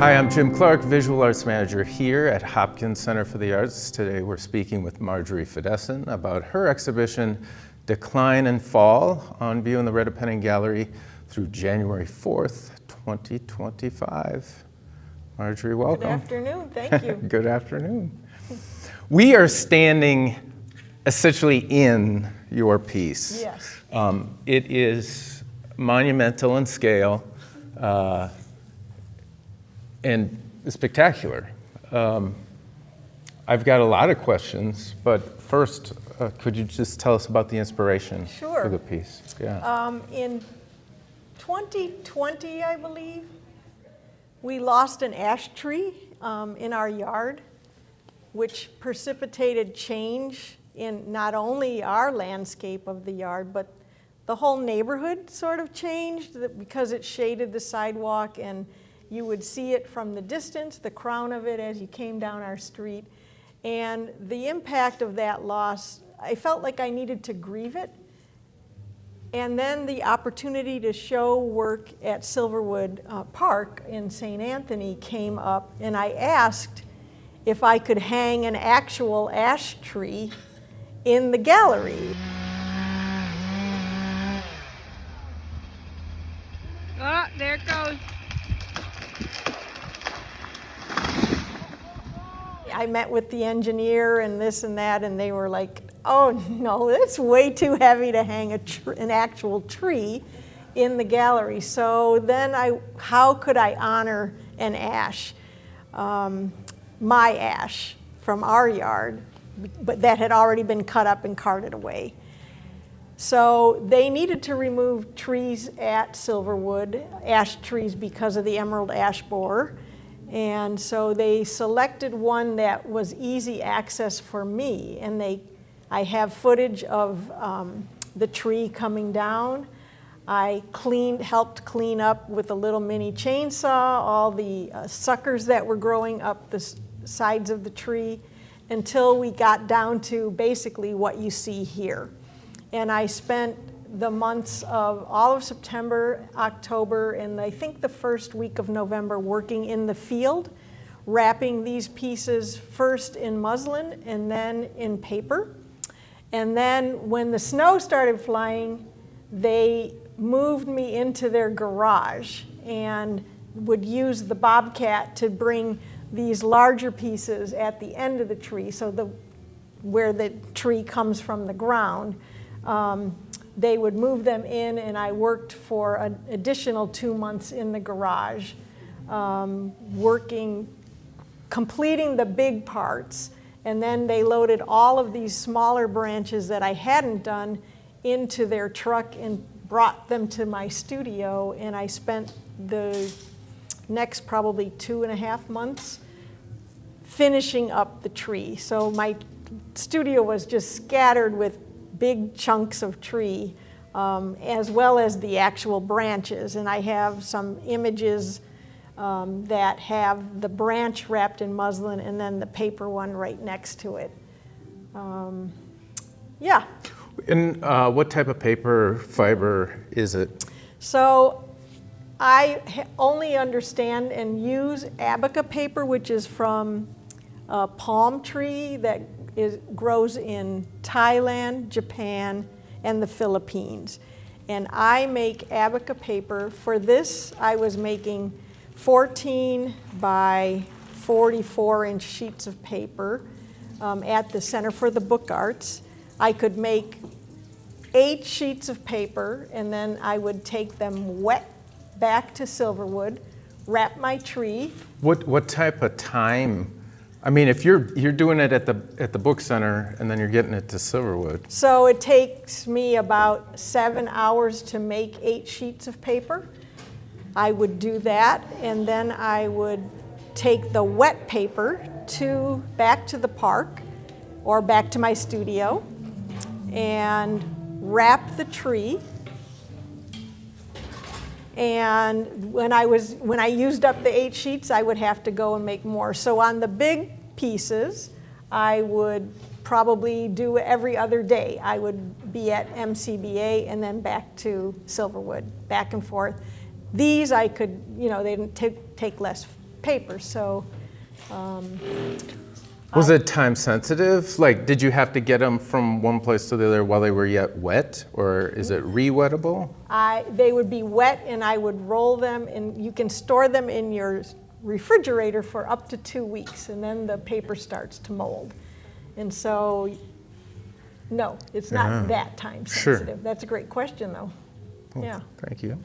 Hi, I'm Jim Clark, Visual Arts Manager here at Hopkins Center for the Arts. Today we're speaking with Marjorie Fedyszyn about her exhibition, Decline and Fall, on view in the Redepenning Gallery through January 4th, 2025. Marjorie, welcome. Good afternoon, thank you. Good afternoon. We are standing essentially in your piece. Yes. It is monumental in scale and spectacular. I've got a lot of questions, but first, could you just tell us about the inspiration for the piece? Yeah. In 2020, I believe, we lost an ash tree in our yard, which precipitated change in not only our landscape of the yard, but the whole neighborhood sort of changed because it shaded the sidewalk, and you would see it from the distance, the crown of it, as you came down our street. And the impact of that loss, I felt like I needed to grieve it. And then the opportunity to show work at Silverwood Park in St. Anthony came up, and I asked if I could hang an actual ash tree in the gallery. Oh, there it goes. I met with the engineer and this and that, and they were like, oh no, it's way too heavy to hang an actual tree in the gallery. So then how could I honor an ash, my ash from our yard, but that had already been cut up and carted away. So they needed to remove trees at Silverwood, ash trees, because of the emerald ash borer. And so they selected one that was easy access for me. And I have footage of the tree coming down. I helped clean up with a little mini chainsaw all the suckers that were growing up the sides of the tree until we got down to basically what you see here. And I spent the months of all of September, October, and I think the first week of November working in the field, wrapping these pieces first in muslin and then in paper. And then when the snow started flying, they moved me into their garage and would use the bobcat to bring these larger pieces at the end of the tree, so where the tree comes from the ground. They would move them in, and I worked for an additional 2 months in the garage, completing the big parts, and then they loaded all of these smaller branches that I hadn't done into their truck and brought them to my studio, and I spent the next probably 2.5 months finishing up the tree. So my studio was just scattered with big chunks of tree, as well as the actual branches. And I have some images that have the branch wrapped in muslin and then the paper one right next to it. Yeah. And what type of paper fiber is it? So I only understand and use abaca paper, which is from a palm tree that grows in Thailand, Japan, and the Philippines. And I make abaca paper. For this, I was making 14 by 44-inch sheets of paper at the Center for the Book Arts. I could make 8 sheets of paper, and then I would take them wet back to Silverwood, wrap my tree. What type of time? I mean, if you're doing it at the book center and then you're getting it to Silverwood. So it takes me about 7 hours to make 8 sheets of paper. I would do that, and then I would take the wet paper back to the park or back to my studio and wrap the tree. And when I used up the 8 sheets, I would have to go and make more. So on the big pieces, I would probably do every other day. I would be at MCBA and then back to Silverwood, back and forth. These I could, they didn't take less paper. So Was it time sensitive? Like, did you have to get them from one place to the other while they were yet wet, or is it re-wettable? They would be wet, and I would roll them, and you can store them in your refrigerator for up to 2 weeks, and then the paper starts to mold. And so, no, it's not that time sensitive. Sure. That's a great question, though. Yeah. Thank you.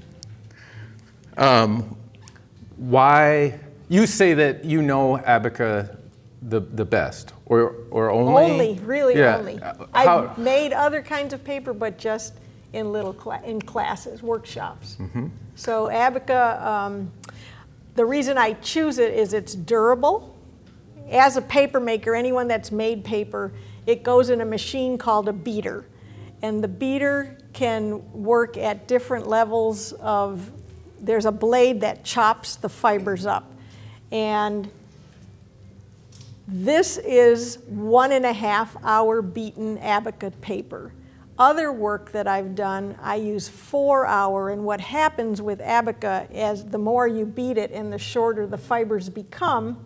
Why, you say that you know Abaca the best, or only? Only, really Yeah. only. How- I've made other kinds of paper, but just in little in classes, workshops. So Abaca, the reason I choose it is it's durable. As a paper maker, anyone that's made paper, it goes in a machine called a beater. And the beater can work at different levels of, there's a blade that chops the fibers up. And this is 1.5 hour beaten Abaca paper. Other work that I've done, I use 4 hour, and what happens with Abaca is the more you beat it and the shorter the fibers become,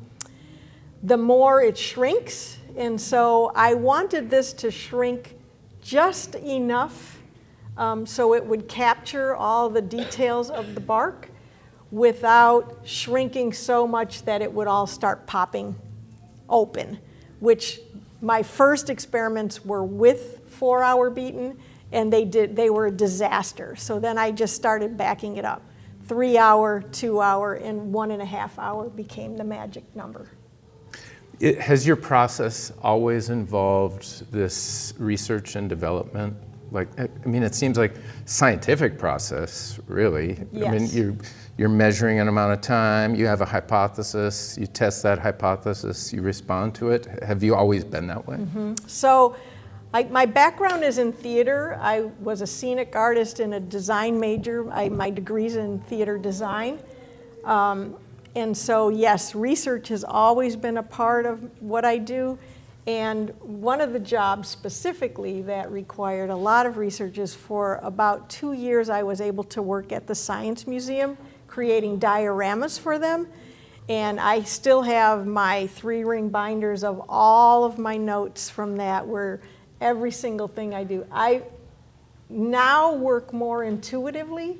the more it shrinks. And so I wanted this to shrink just enough so it would capture all the details of the bark without shrinking so much that it would all start popping open, which my first experiments were with 4 hour beaten, and they were a disaster. So then I just started backing it up. 3 hour, 2 hour, and 1.5 hour became the magic number. Has your process always involved this research and development? Like, I mean, it seems like scientific process, really. Yes. I mean, you're measuring an amount of time, you have a hypothesis, you test that hypothesis, you respond to it. Have you always been that way? So my background is in theater. I was a scenic artist and a design major. My degree's in theater design. And so, yes, research has always been a part of what I do. And one of the jobs specifically that required a lot of research is for about 2 years I was able to work at the Science Museum creating dioramas for them. And I still have my 3-ring binders of all of my notes from that, where every single thing I do. I now work more intuitively.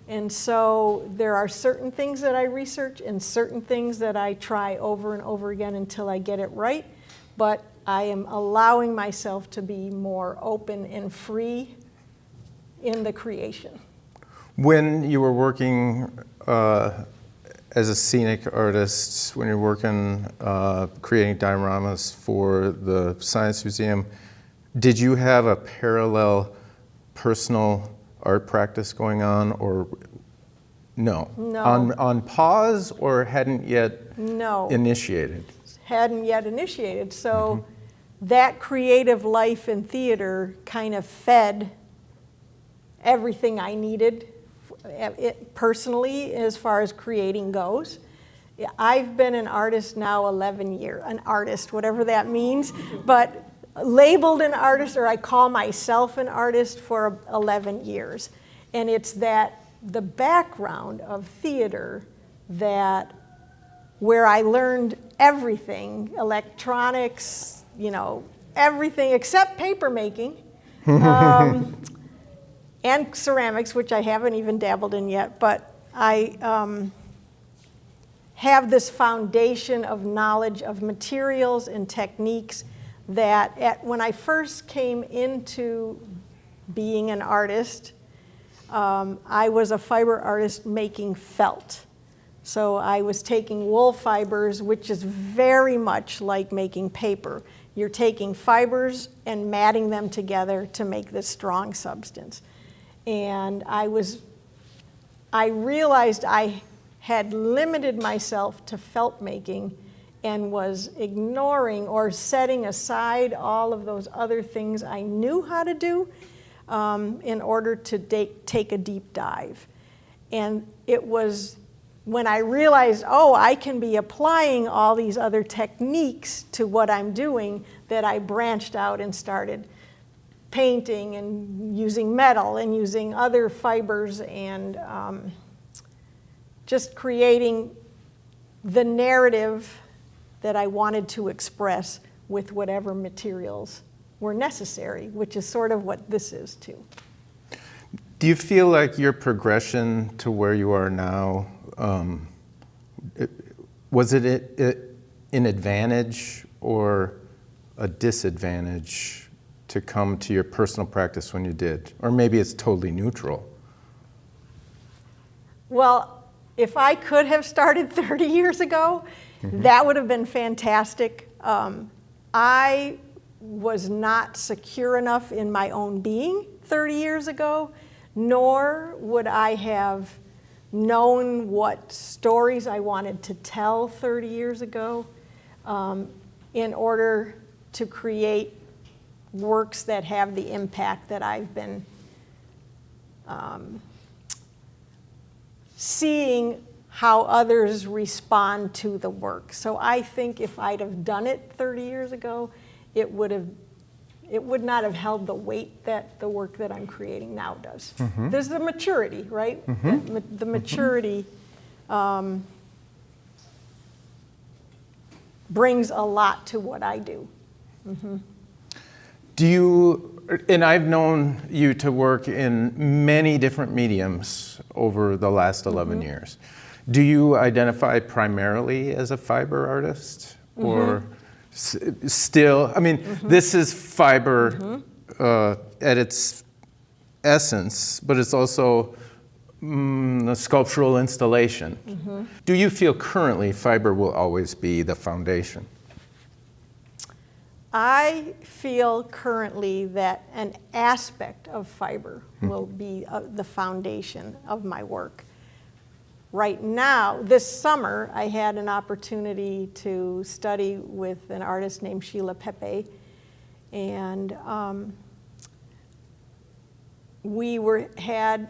And so there are certain things that I research and certain things that I try over and over again until I get it right. But I am allowing myself to be more open and free in the creation. When you were working as a scenic artist, when you're working creating dioramas for the Science Museum, did you have a parallel personal art practice going on, or no? No. On pause, or hadn't yet No. initiated? Hadn't yet initiated. So that creative life in theater kind of fed everything I needed personally as far as creating goes. I've been an artist now 11 years, an artist, whatever that means, but labeled an artist, or I call myself an artist, for 11 years. And it's that the background of theater that where I learned everything, electronics, everything except paper making, and ceramics, which I haven't even dabbled in yet, but I have this foundation of knowledge of materials and techniques that when I first came into being an artist, I was a fiber artist making felt. So I was taking wool fibers, which is very much like making paper. You're taking fibers and matting them together to make this strong substance. And I realized I had limited myself to felt making and was ignoring or setting aside all of those other things I knew how to do in order to take a deep dive. And it was when I realized, I can be applying all these other techniques to what I'm doing, that I branched out and started painting and using metal and using other fibers and just creating the narrative that I wanted to express with whatever materials were necessary, which is sort of what this is too. Do you feel like your progression to where you are now, was it an advantage or a disadvantage to come to your personal practice when you did? Or maybe it's totally neutral. Well, if I could have started 30 years ago, that would have been fantastic. I was not secure enough in my own being 30 years ago, nor would I have known what stories I wanted to tell 30 years ago in order to create works that have the impact that I've been seeing how others respond to the work. So I think if I'd have done it 30 years ago, it would not have held the weight that the work that I'm creating now does. There's the maturity, right? The maturity brings a lot to what I do. Do you, and I've known you to work in many different mediums over the last 11 years. Do you identify primarily as a fiber artist? Or still, I mean, this is fiber at its essence, but it's also a sculptural installation. Do you feel currently fiber will always be the foundation? I feel currently that an aspect of fiber will be the foundation of my work. Right now, this summer, I had an opportunity to study with an artist named Sheila Pepe, and we had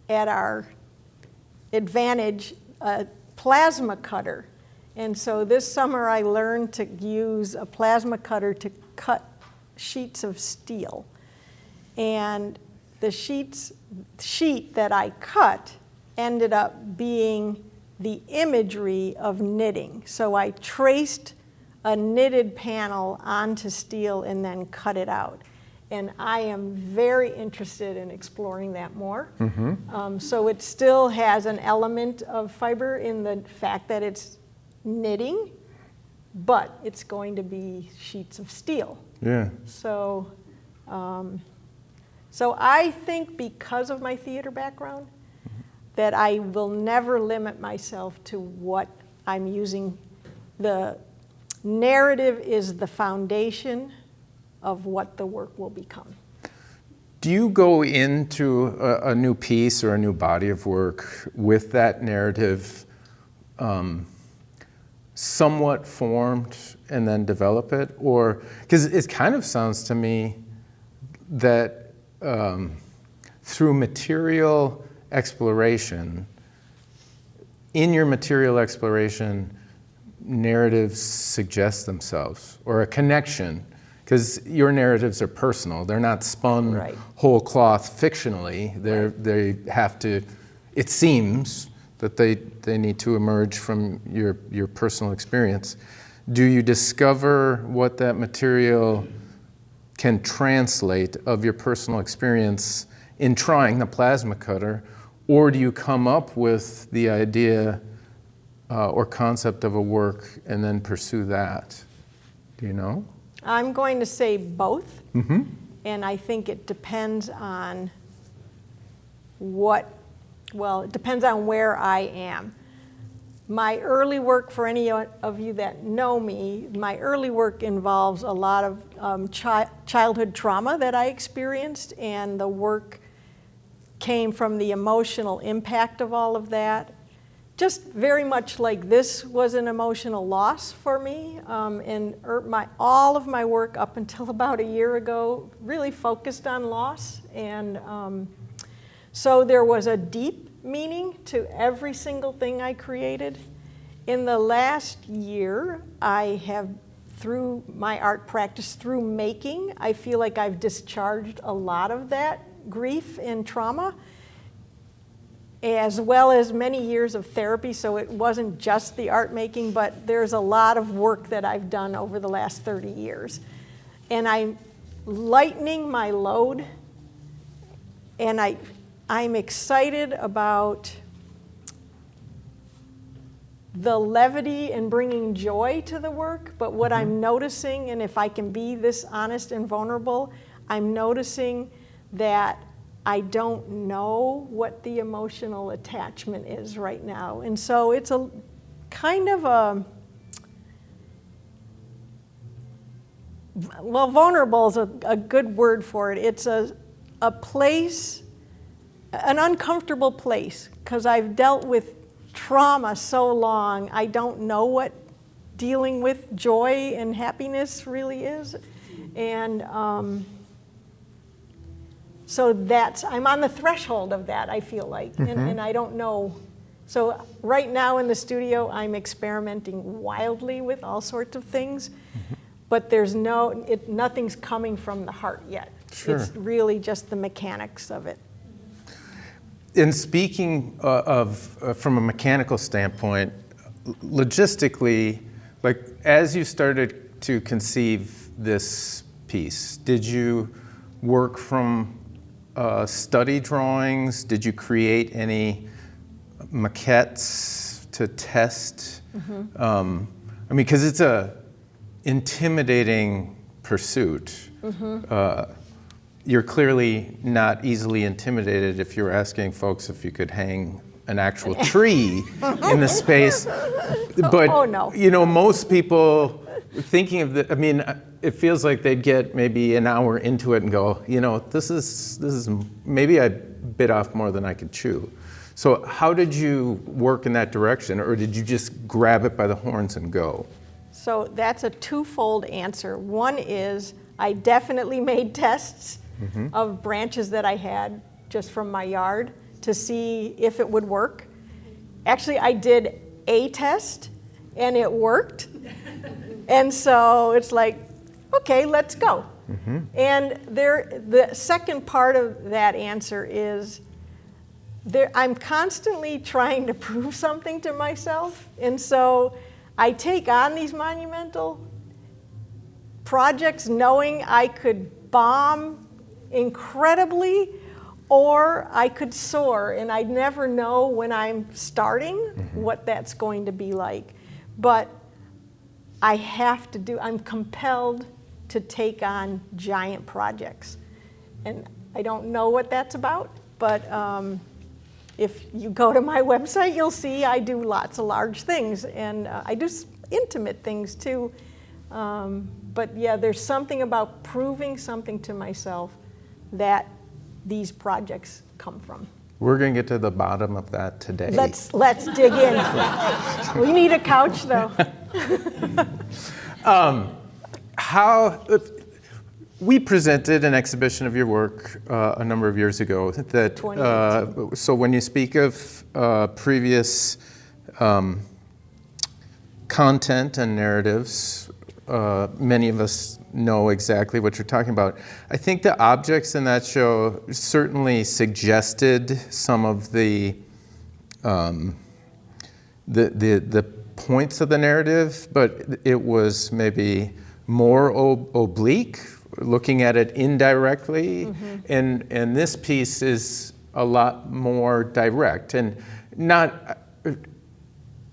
at our advantage a plasma cutter. And so this summer I learned to use a plasma cutter to cut sheets of steel. And the sheet that I cut ended up being the imagery of knitting. So I traced a knitted panel onto steel and then cut it out. And I am very interested in exploring that more. So it still has an element of fiber in the fact that it's knitting, but it's going to be sheets of steel. Yeah. So I think because of my theater background, that I will never limit myself to what I'm using. The narrative is the foundation of what the work will become. Do you go into a new piece or a new body of work with that narrative somewhat formed and then develop it? Or, because it kind of sounds to me that through material exploration, in your material exploration, narratives suggest themselves, or a connection, because your narratives are personal. They're not spun whole cloth fictionally. They have to, it seems that they need to emerge from your personal experience. Do you discover what that material can translate of your personal experience in trying the plasma cutter, or do you come up with the idea or concept of a work and then pursue that? Do you know? I'm going to say both, and I think it depends on it depends on where I am. My early work, for any of you that know me, my early work involves a lot of childhood trauma that I experienced, and the work came from the emotional impact of all of that. Just very much like this was an emotional loss for me, and all of my work up until about a year ago really focused on loss, and so there was a deep meaning to every single thing I created. In the last year, I have, through my art practice, through making, I feel like I've discharged a lot of that grief and trauma. as well as many years of therapy, so it wasn't just the art making, but there's a lot of work that I've done over the last 30 years. And I'm lightening my load, and I'm excited about the levity and bringing joy to the work, but what I'm noticing, and if I can be this honest and vulnerable, I'm noticing that I don't know what the emotional attachment is right now. And so it's a kind of well, vulnerable is a good word for it. It's a place, an uncomfortable place, because I've dealt with trauma so long, I don't know what dealing with joy and happiness really is. And so I'm on the threshold of that, I feel like, and I don't know. So right now in the studio, I'm experimenting wildly with all sorts of things, but nothing's coming from the heart yet. Sure. It's really just the mechanics of it. In speaking of from a mechanical standpoint, logistically, like as you started to conceive this piece, did you work from study drawings? Did you create any maquettes to test? I mean, because it's a intimidating pursuit. You're clearly not easily intimidated if you're asking folks if you could hang an actual tree in the space. But, oh, no. You know, most people thinking of I mean, it feels like they'd get maybe an hour into it and go, you know, this is maybe I bit off more than I could chew. So how did you work in that direction, or did you just grab it by the horns and go? So that's a twofold answer. One is I definitely made tests of branches that I had just from my yard to see if it would work. Actually, I did a test and it worked. And so it's like, okay, let's go. And the second part of that answer is I'm constantly trying to prove something to myself. And so I take on these monumental projects knowing I could bomb incredibly or I could soar, and I never know when I'm starting what that's going to be like. But I'm compelled to take on giant projects. And I don't know what that's about, but if you go to my website, you'll see I do lots of large things, and I do intimate things too. But yeah, there's something about proving something to myself that these projects come from. We're going to get to the bottom of that today. Let's dig in. We need a couch, though. We presented an exhibition of your work a number of years ago. So when you speak of previous content and narratives, many of us know exactly what you're talking about. I think the objects in that show certainly suggested some of the points of the narrative, but it was maybe more oblique, looking at it indirectly, and this piece is a lot more direct and not,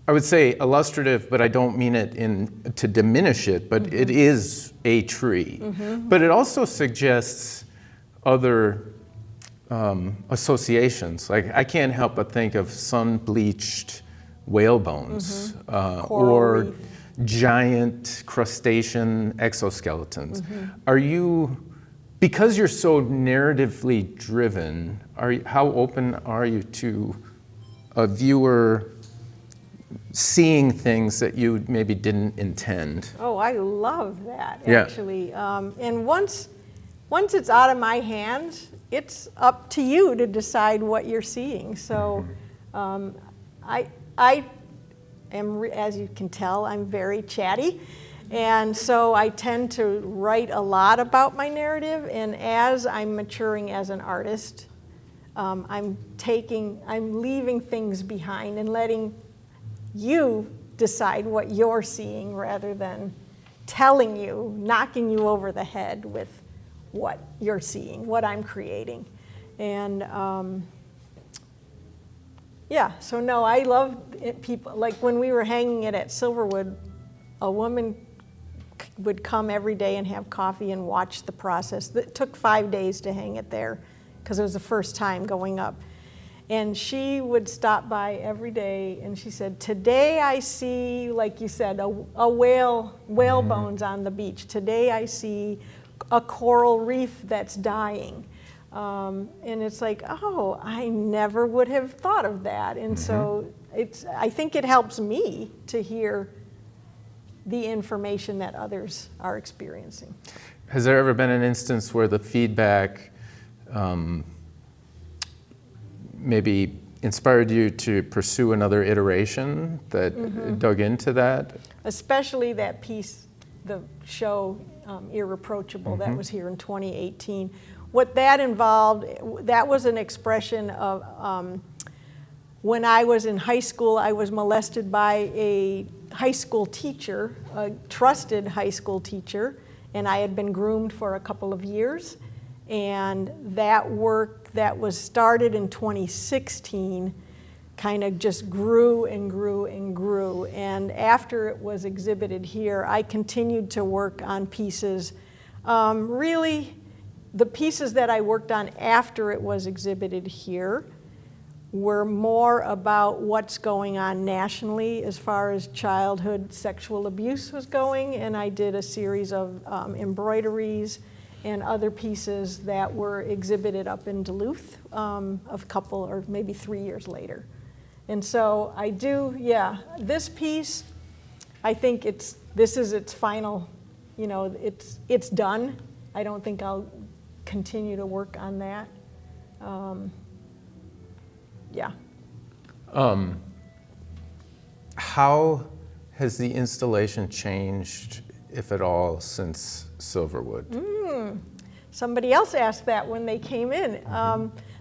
I would say illustrative, but I don't mean it to diminish it, but it is a tree. But it also suggests other associations. Like I can't help but think of sun-bleached whale bones or reef. Giant crustacean exoskeletons. Are you, because you're so narratively driven, how open are you to a viewer seeing things that you maybe didn't intend? Oh, I love that, actually. And once it's out of my hands, it's up to you to decide what you're seeing. So I am, as you can tell, I'm very chatty. And so I tend to write a lot about my narrative. And as I'm maturing as an artist, I'm leaving things behind and letting you decide what you're seeing rather than telling you, knocking you over the head with what you're seeing, what I'm creating. And yeah, so no, I love it, people, like when we were hanging it at Silverwood, a woman would come every day and have coffee and watch the process. It took 5 days to hang it there because it was the first time going up. And she would stop by every day and she said, today I see, like you said, a whale bones on the beach. Today I see a coral reef that's dying. And it's like, oh, I never would have thought of that. And so I think it helps me to hear the information that others are experiencing. Has there ever been an instance where the feedback maybe inspired you to pursue another iteration that dug into that? Especially that piece, the show Irreproachable, that was here in 2018. What that involved, that was an expression of when I was in high school, I was molested by a high school teacher, a trusted high school teacher, and I had been groomed for a couple of years. And that work that was started in 2016 kind of just grew and grew and grew. And after it was exhibited here, I continued to work on pieces. Really, the pieces that I worked on after it was exhibited here were more about what's going on nationally as far as childhood sexual abuse was going. And I did a series of embroideries and other pieces that were exhibited up in Duluth a couple or maybe 3 years later. And so I do, yeah, this piece, I think this is its final, you know, it's done. I don't think I'll continue to work on that. Yeah. How has the installation changed, if at all, since Silverwood? Somebody else asked that when they came in.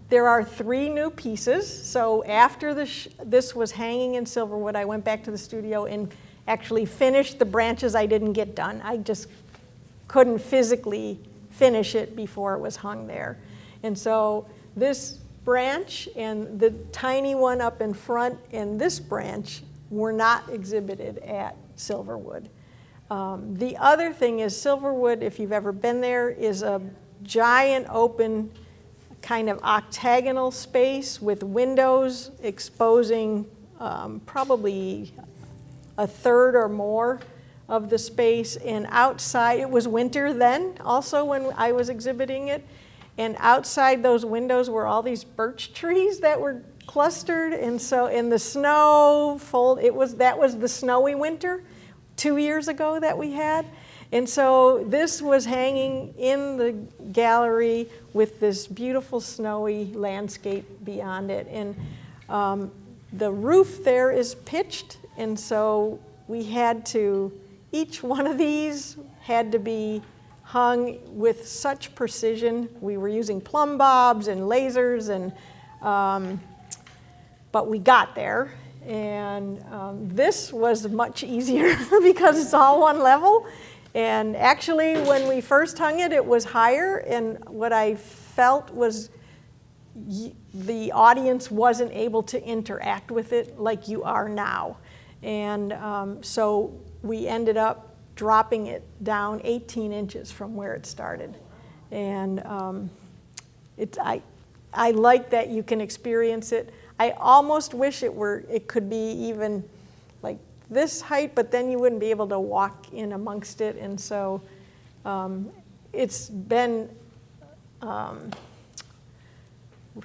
There are 3 new pieces. So after this was hanging in Silverwood, I went back to the studio and actually finished the branches I didn't get done. I just couldn't physically finish it before it was hung there. And so this branch and the tiny one up in front and this branch were not exhibited at Silverwood. The other thing is Silverwood, if you've ever been there, is a giant open kind of octagonal space with windows exposing probably a third or more of the space. And outside, it was winter then also when I was exhibiting it. And outside those windows were all these birch trees that were clustered. And so in the snow, that was the snowy winter 2 years ago that we had. And so this was hanging in the gallery with this beautiful snowy landscape beyond it. And the roof there is pitched, and so we had to, each one of these had to be hung with such precision. We were using plumb bobs and lasers, and but we got there. And this was much easier because it's all one level. And actually, when we first hung it, it was higher, and what I felt was the audience wasn't able to interact with it like you are now. And so we ended up dropping it down 18 inches from where it started. And I like that you can experience it. I almost wish it could be even like this height, but then you wouldn't be able to walk in amongst it. And so it's been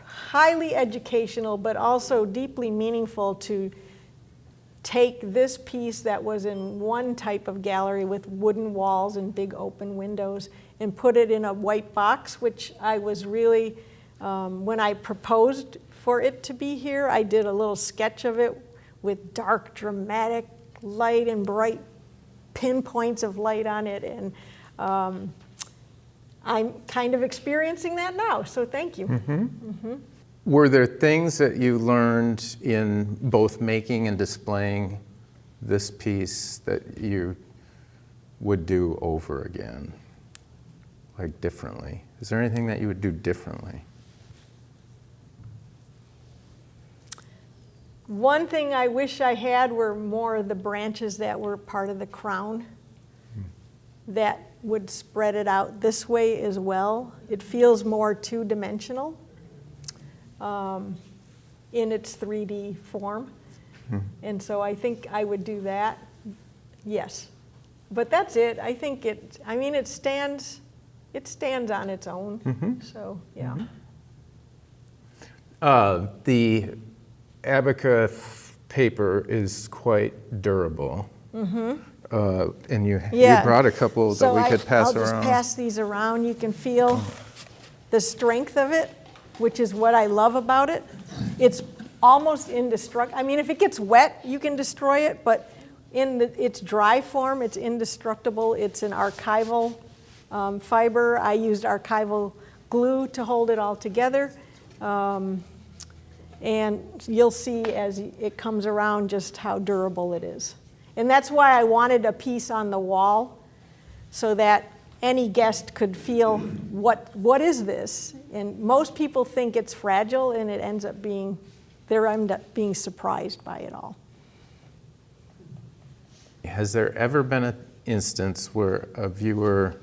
highly educational, but also deeply meaningful to take this piece that was in one type of gallery with wooden walls and big open windows and put it in a white box, which I was really, when I proposed for it to be here, I did a little sketch of it with dark, dramatic light and bright pinpoints of light on it. And I'm kind of experiencing that now, so thank you. Were there things that you learned in both making and displaying this piece that you would do over again, like differently? Is there anything that you would do differently? One thing I wish I had were more of the branches that were part of the crown that would spread it out this way as well. It feels more two-dimensional in its 3D form. And so I think I would do that, yes. But that's it. I think it stands on its own, so yeah. The Abaca paper is quite durable. And you brought a couple that we could pass around. I'll just pass these around. You can feel the strength of it, which is what I love about it. It's almost indestructible. I mean, if it gets wet, you can destroy it, but in its dry form, it's indestructible. It's an archival fiber. I used archival glue to hold it all together. And you'll see as it comes around just how durable it is. And that's why I wanted a piece on the wall so that any guest could feel, what is this? And most people think it's fragile, and it ends up being, they end up being surprised by it all. Has there ever been an instance where a viewer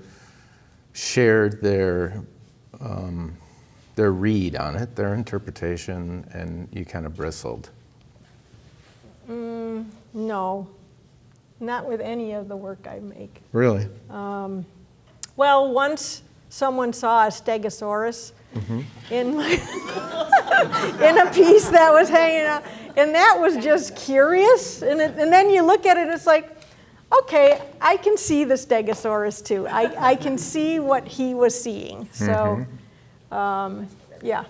shared their read on it, their interpretation, and you kind of bristled? No, not with any of the work I make. Really? Well, once someone saw a stegosaurus in my in a piece that was hanging out, and that was just curious. And then you look at it, it's like, okay, I can see the stegosaurus too. I can see what he was seeing. So, yeah.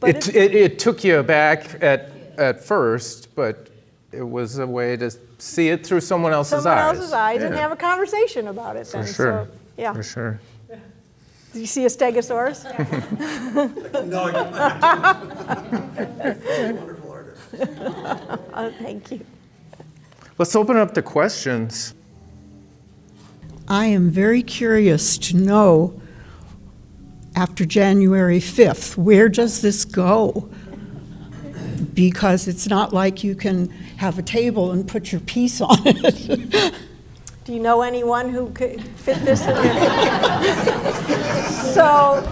But it took you aback at first, but it was a way to see it through someone else's eyes. Someone else's eyes, and have a conversation about it then. For sure. So, yeah. For sure. Did you see a stegosaurus? No, I didn't. She's a wonderful artist. Oh, thank you. Let's open up to questions. I am very curious to know, after January 5th, where does this go? Because it's not like you can have a table and put your piece on it. Do you know anyone who could fit this in there? So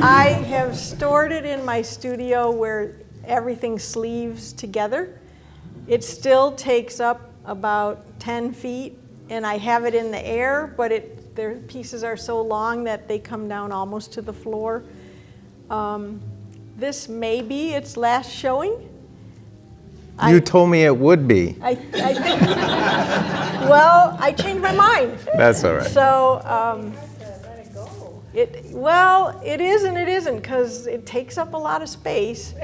I have stored it in my studio where everything sleeves together. It still takes up about 10 feet, and I have it in the air, but their pieces are so long that they come down almost to the floor. This may be its last showing. You told me it would be. I think, well, I changed my mind. That's all right. So, it is and it isn't, because it takes up a lot of space.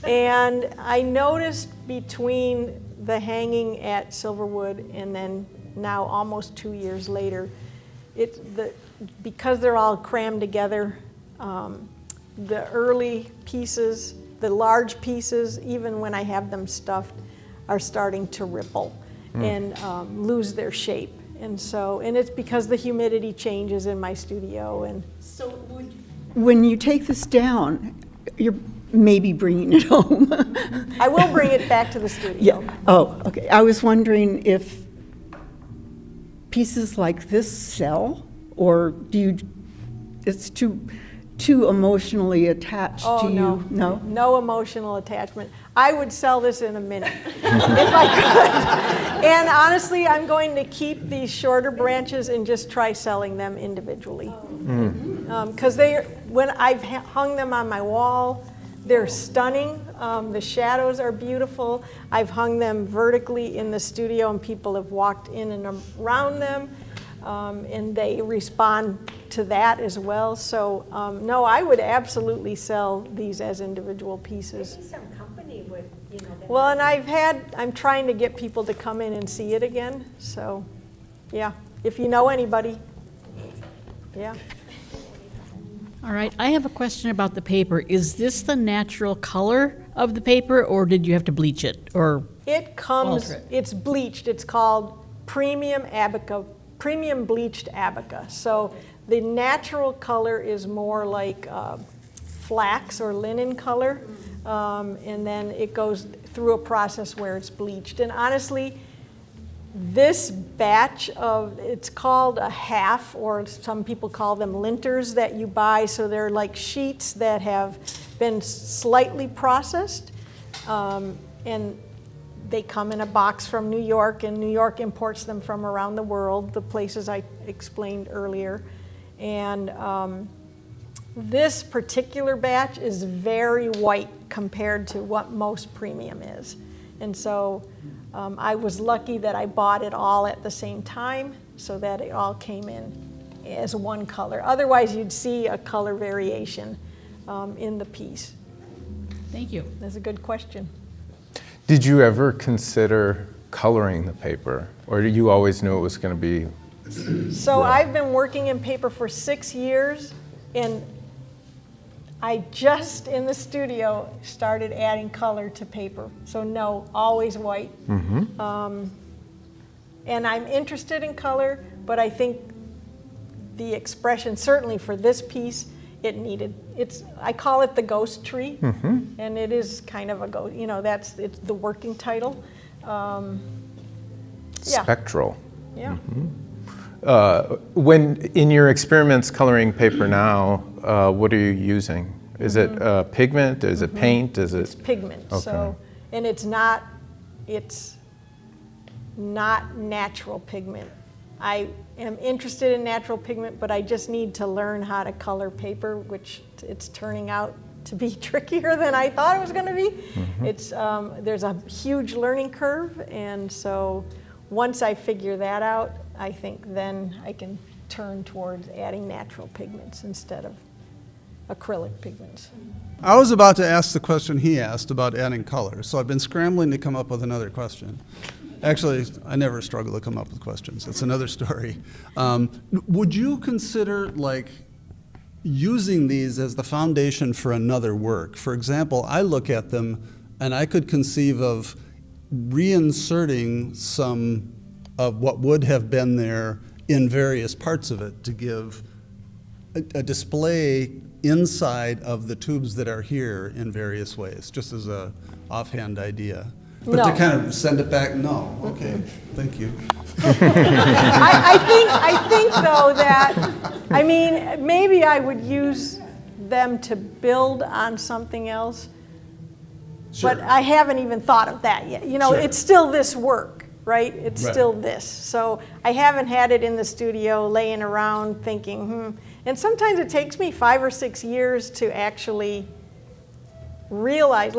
And I noticed between the hanging at Silverwood and then now almost 2 years later, because they're all crammed together, the early pieces, the large pieces, even when I have them stuffed, are starting to ripple and lose their shape. And it's because the humidity changes in my studio. And So when you take this down, you're maybe bringing it home. I will bring it back to the studio. Yeah. Oh, okay. I was wondering if pieces like this sell, or it's too emotionally attached to you? No? No emotional attachment. I would sell this in a minute if I could. And honestly, I'm going to keep these shorter branches and just try selling them individually. Because when I've hung them on my wall, they're stunning. The shadows are beautiful. I've hung them vertically in the studio, and people have walked in and around them. And they respond to that as well. So no, I would absolutely sell these as individual pieces. Maybe some company would, Well, and I'm trying to get people to come in and see it again. So, yeah, if you know anybody, yeah. All right, I have a question about the paper. Is this the natural color of the paper, or did you have to bleach it? Or It comes, Alter it. it's bleached. It's called premium abaca, premium bleached abaca. So the natural color is more like flax or linen color, and then it goes through a process where it's bleached. And honestly, this batch of, it's called a half, or some people call them linters that you buy. So they're like sheets that have been slightly processed, and they come in a box from New York, and New York imports them from around the world, the places I explained earlier. And this particular batch is very white compared to what most premium is. And so I was lucky that I bought it all at the same time so that it all came in as one color. Otherwise, you'd see a color variation in the piece. thank you. That's a good question. Did you ever consider coloring the paper, or did you always knew it was going to be? So I've been working in paper for 6 years, and I just in the studio started adding color to paper. So no, always white. And I'm interested in color, but I think the expression, certainly for this piece, it needed, I call it the ghost tree, and it is kind of a ghost, it's the working title. Yeah. Spectral. Yeah. When in your experiments coloring paper now, what are you using? Is it pigment? Is it paint? Is It's it pigment. Okay. So, and it's not natural pigment. I am interested in natural pigment, but I just need to learn how to color paper, which it's turning out to be trickier than I thought it was going to be. It's there's a huge learning curve, and so once I figure that out, I think then I can turn towards adding natural pigments instead of acrylic pigments. I was about to ask the question he asked about adding color, so I've been scrambling to come up with another question. Actually, I never struggle to come up with questions. It's another story. Would you consider using these as the foundation for another work? For example, I look at them and I could conceive of reinserting some of what would have been there in various parts of it to give a display inside of the tubes that are here in various ways, just as a offhand idea. But to No. kind of send it back, no. Okay, thank you. I think though that, maybe I would use them to build on something else, but I haven't even thought of that yet. Sure. It's still this work, right? It's Right. still this. So I haven't had it in the studio laying around thinking, And sometimes it takes me 5 or 6 years to actually realize,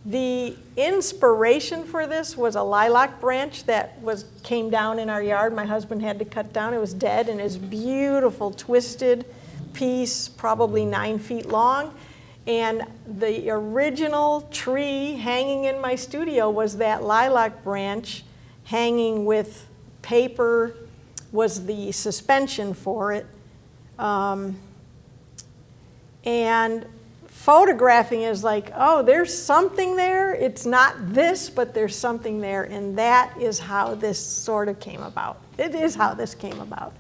the inspiration for this was a lilac branch that came down in our yard. My husband had to cut down. It was dead, and it's beautiful, twisted piece, probably 9 feet long. And the original tree hanging in my studio was that lilac branch hanging with paper, was the suspension for it. And photographing is there's something there. It's not this, but there's something there. And that is how this sort of came about. It is how this came about,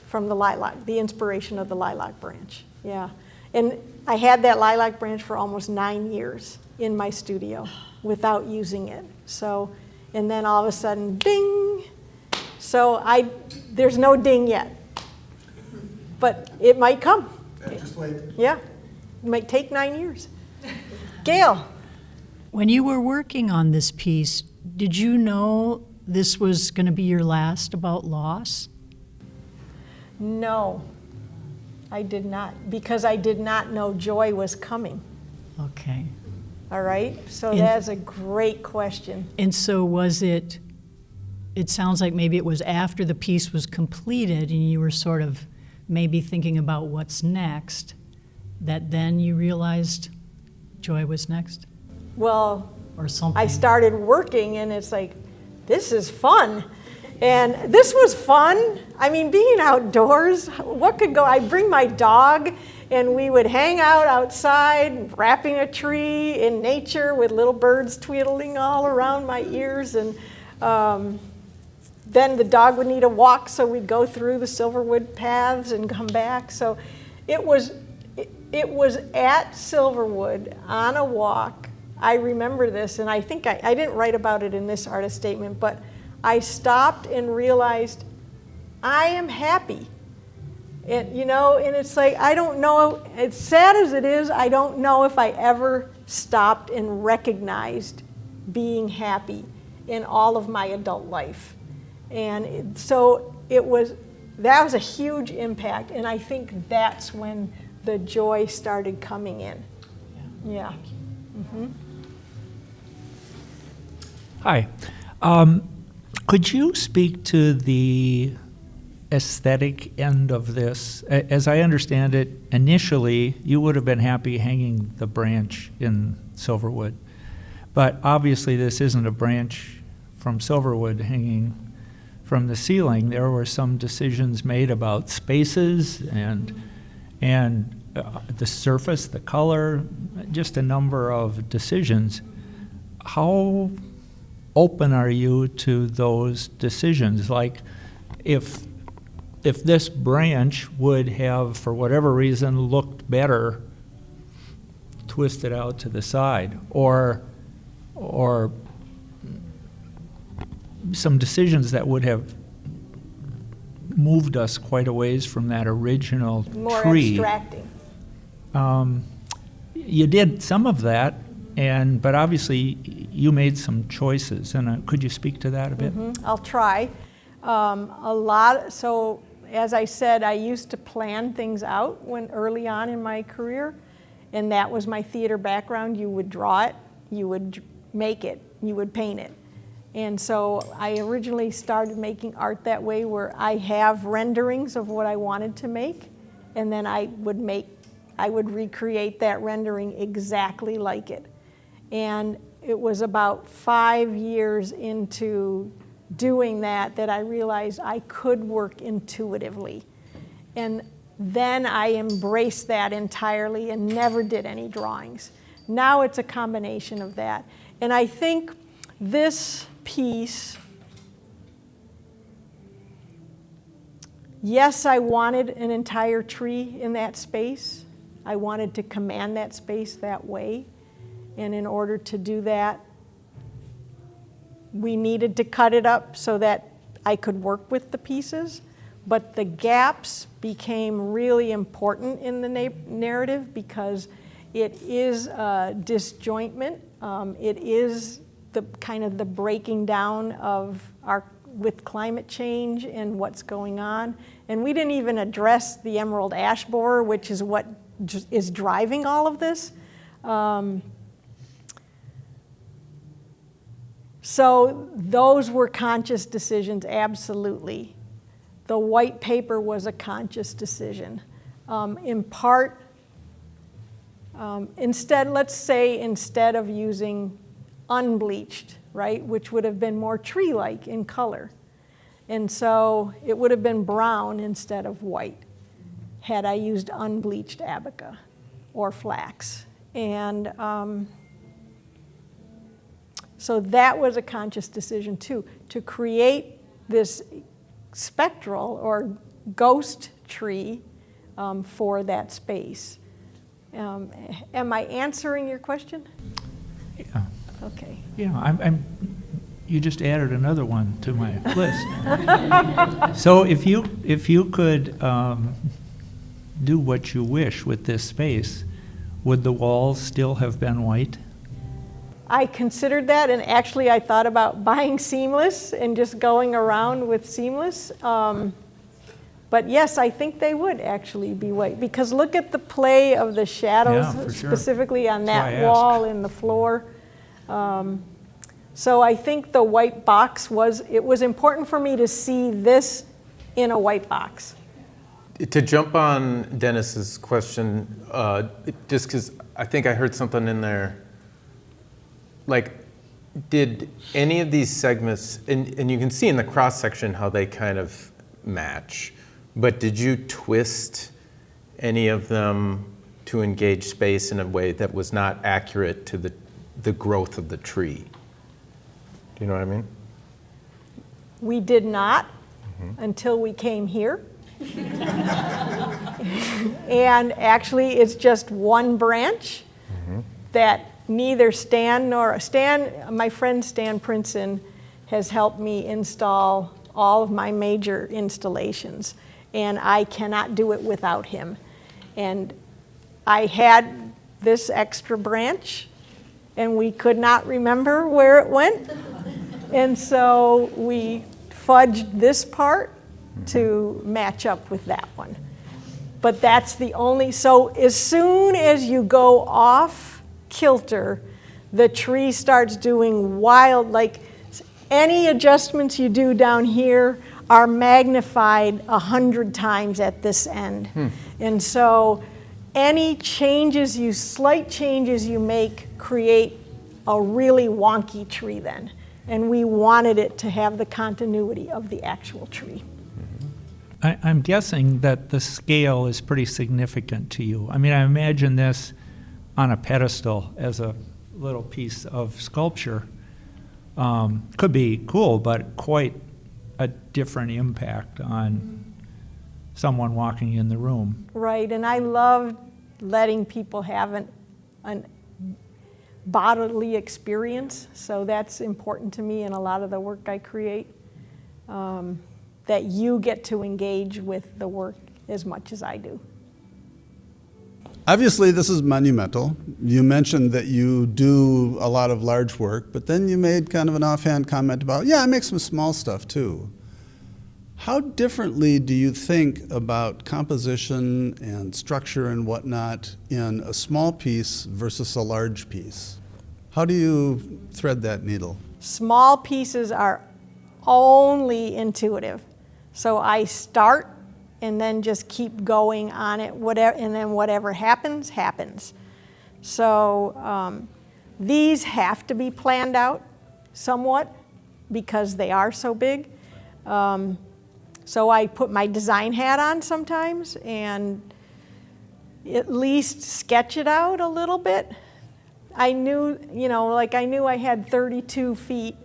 from the lilac, the inspiration of the lilac branch. Yeah. And I had that lilac branch for almost 9 years in my studio without using it. So, and then all of a sudden, ding. So there's no ding yet, but it might come. Just wait. Yeah, it might take 9 years. Gail? When you were working on this piece, did you know this was going to be your last about loss? No, I did not, because I did not know joy was coming. Okay. All right, so And- that's a great question. And so was it sounds like maybe it was after the piece was completed and you were sort of maybe thinking about what's next, that then you realized joy was next? Well, Or something? I started working and it's like, this is fun. And this was fun. I mean, being outdoors, what could go? I'd bring my dog, and we would hang out outside, wrapping a tree in nature with little birds tweedling all around my ears. And then the dog would need a walk, so we'd go through the Silverwood paths and come back. So it was at Silverwood on a walk. I remember this, and I think I didn't write about it in this artist statement, but I stopped and realized I am happy. And, and it's like, I don't know, as sad as it is, I don't know if I ever stopped and recognized being happy in all of my adult life. And so that was a huge impact, and I think that's when the joy started coming in. Yeah. Mm-hmm. Hi. Could you speak to the aesthetic end of this? As I understand it, initially you would have been happy hanging the branch in Silverwood, but obviously this isn't a branch from Silverwood hanging from the ceiling. There were some decisions made about spaces and the surface, the color, just a number of decisions. How open are you to those decisions? Like, if this branch would have, for whatever reason, looked better twisted out to the side, or some decisions that would have moved us quite a ways from that original More tree. abstracting. You did some of that, but obviously you made some choices, and could you speak to that a bit? Mm-hmm. I'll try. So as I said, I used to plan things out early on in my career, and that was my theater background. You would draw it, you would make it, you would paint it. And so I originally started making art that way, where I have renderings of what I wanted to make, and then I would recreate that rendering exactly like it. And it was about 5 years into doing that I realized I could work intuitively. And then I embraced that entirely and never did any drawings. Now it's a combination of that. And I think this piece, yes, I wanted an entire tree in that space. I wanted to command that space that way. And in order to do that, we needed to cut it up so that I could work with the pieces. But the gaps became really important in the narrative because it is disjointment. It is the kind of the breaking down of with climate change and what's going on. And we didn't even address the emerald ash borer, which is what is driving all of this. So those were conscious decisions, absolutely. The white paper was a conscious decision. In part, instead of using unbleached, right, which would have been more tree-like in color. And so it would have been brown instead of white had I used unbleached abaca or flax. And so that was a conscious decision too, to create this spectral or ghost tree for that space. Am I answering your question? Yeah. Okay. Yeah, you just added another one to my list. So if you could do what you wish with this space, would the walls still have been white? I considered that, and actually I thought about buying seamless and just going around with seamless. But yes, I think they would actually be white, because look at the play of the shadows, Yeah, for sure. specifically on That's why that I wall in the floor. So I think the white box it was important for me to see this in a white box. To jump on Dennis's question, just because I think I heard something in there, like Did any of these segments, and you can see in the cross-section how they kind of match, but did you twist any of them to engage space in a way that was not accurate to the growth of the tree? Do you know what I mean? We did not until we came here. And actually, it's just one branch that neither my friend Stan Princeton has helped me install all of my major installations, and I cannot do it without him. And I had this extra branch, and we could not remember where it went, and so we fudged this part to match up with that one. But that's the only, so as soon as you go off kilter, the tree starts doing wild, like any adjustments you do down here are magnified 100 times at this end. And so any slight changes you make create a really wonky tree then. And we wanted it to have the continuity of the actual tree. I'm guessing that the scale is pretty significant to you. I mean, I imagine this on a pedestal as a little piece of sculpture. Could be cool, but quite a different impact on someone walking in the room. Right, and I love letting people have an bodily experience, so that's important to me in a lot of the work I create, that you get to engage with the work as much as I do. Obviously, this is monumental. You mentioned that you do a lot of large work, but then you made kind of an offhand comment about, yeah, I make some small stuff too. How differently do you think about composition and structure and whatnot in a small piece versus a large piece? How do you thread that needle? Small pieces are only intuitive. So I start and then just keep going on it, and then whatever happens, happens. So these have to be planned out somewhat because they are so big. So I put my design hat on sometimes and at least sketch it out a little bit. I knew, I had 32 feet.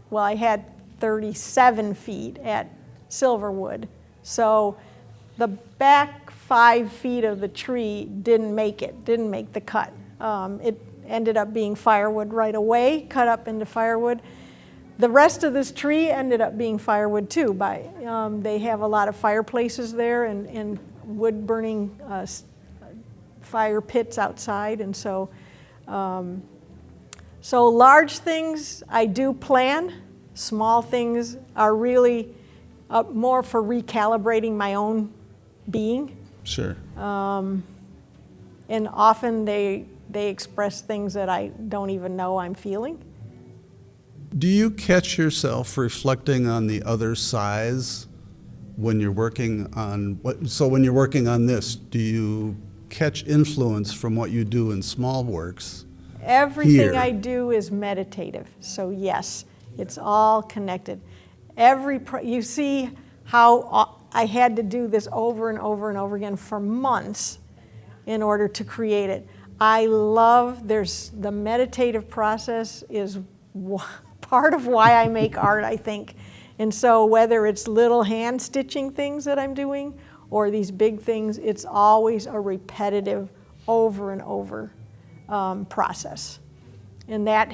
Well, I had 37 feet at Silverwood. So the back 5 feet of the tree didn't make the cut. It ended up being firewood right away, cut up into firewood. The rest of this tree ended up being firewood too. They have a lot of fireplaces there and wood burning fire pits outside, and so large things I do plan. Small things are really more for recalibrating my own being. Sure. And often they express things that I don't even know I'm feeling. Do you catch yourself reflecting on the other size when you're working on when you're working on this, do you catch influence from what you do in small works? Everything here? I do is meditative, so yes, it's all connected. You see how I had to do this over and over and over again for months in order to create it. I love, the meditative process is part of why I make art, I think. And so whether it's little hand stitching things that I'm doing or these big things, it's always a repetitive over and over process. And that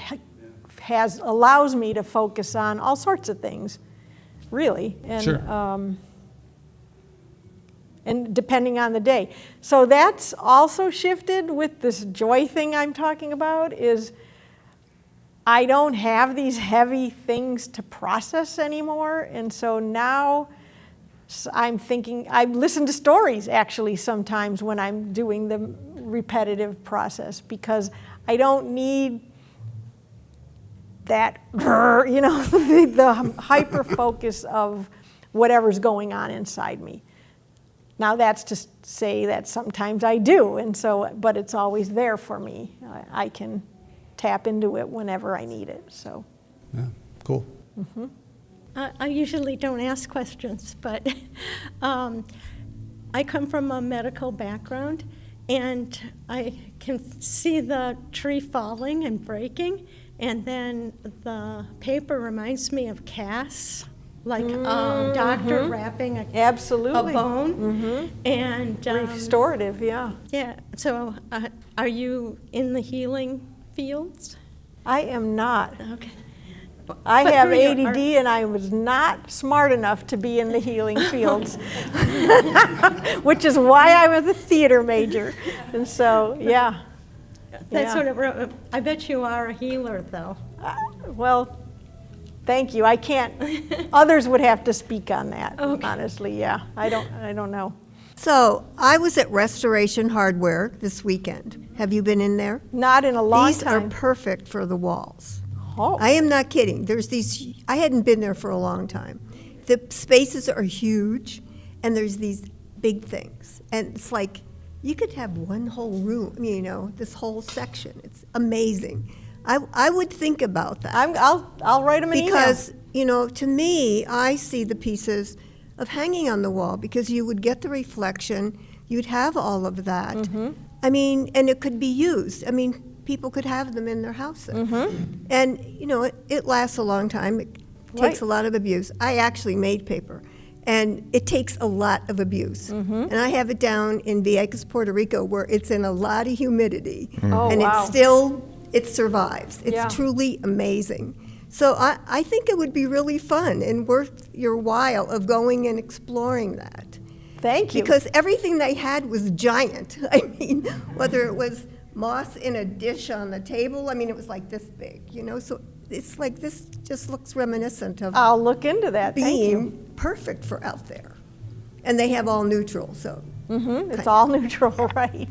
allows me to focus on all sorts of things, really. And, Sure. And depending on the day. So that's also shifted with this joy thing I'm talking about, is I don't have these heavy things to process anymore. And so now I'm thinking, I listen to stories actually sometimes when I'm doing the repetitive process, because I don't need that, the hyper focus of whatever's going on inside me. Now that's to say that sometimes I do, and so, but it's always there for me. I can tap into it whenever I need it, so. Yeah, cool. I usually don't ask questions, but I come from a medical background, and I can see the tree falling and breaking, and then the paper reminds me of casts, like a doctor wrapping a Absolutely. bone, and Restorative, yeah. yeah. So, are you in the healing fields? I am not. Okay. I But have through your ADD art- and I was not smart enough to be in the healing fields, which is why I was a theater major. And so, yeah. That's Yeah. sort of. I bet you are a healer, though. Well, thank you. I can't, others would have to speak on that, Okay. honestly, yeah. I don't know. So I was at Restoration Hardware this weekend. Have you been in there? Not in a long These are time. perfect for the walls. Oh, I am not kidding. There's these, I hadn't been there for a long time. The spaces are huge, and there's these big things. And it's like, you could have one whole room, you know, this whole section. It's amazing. I would think about that. I'll write them an email. Because, you know, to me, I see the pieces of hanging on the wall, because you would get the reflection, you'd have all of that. Mm-hmm. I mean, and it could be used. I mean, people could have them in their houses. Mm-hmm. And, you know, it lasts a long time. It takes Right. a lot of abuse. I actually made paper, and it takes a lot of abuse. Mm-hmm. And I have it down in Vieques, Puerto Rico, where it's in a lot of humidity. Oh, and wow. it survives. It's Yeah. truly amazing. So I think it would be really fun and worth your while of going and exploring that. Thank you. Because everything they had was giant. I mean, whether it was moss in a dish on the table, I mean, it was like this big, you know? So it's like, this just looks reminiscent of I'll look into that, thank you. being perfect for out there. And they have all neutral, so. It's all neutral, right?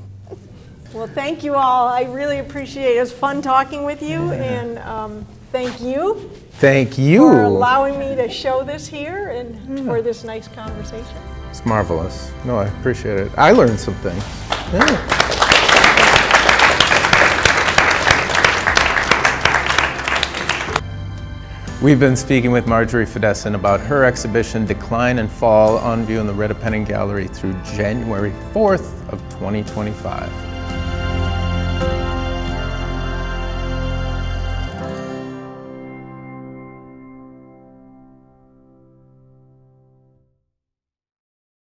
Well, thank you all. I really appreciate it. It was fun talking with you, and thank you Thank for you. allowing me to show this here and for this nice conversation. It's marvelous. No, I appreciate it. I learned some things. Yeah. We've been speaking with Marjorie Fedyszyn about her exhibition Decline and Fall on view in the Red Penning Gallery through January 4th of 2025.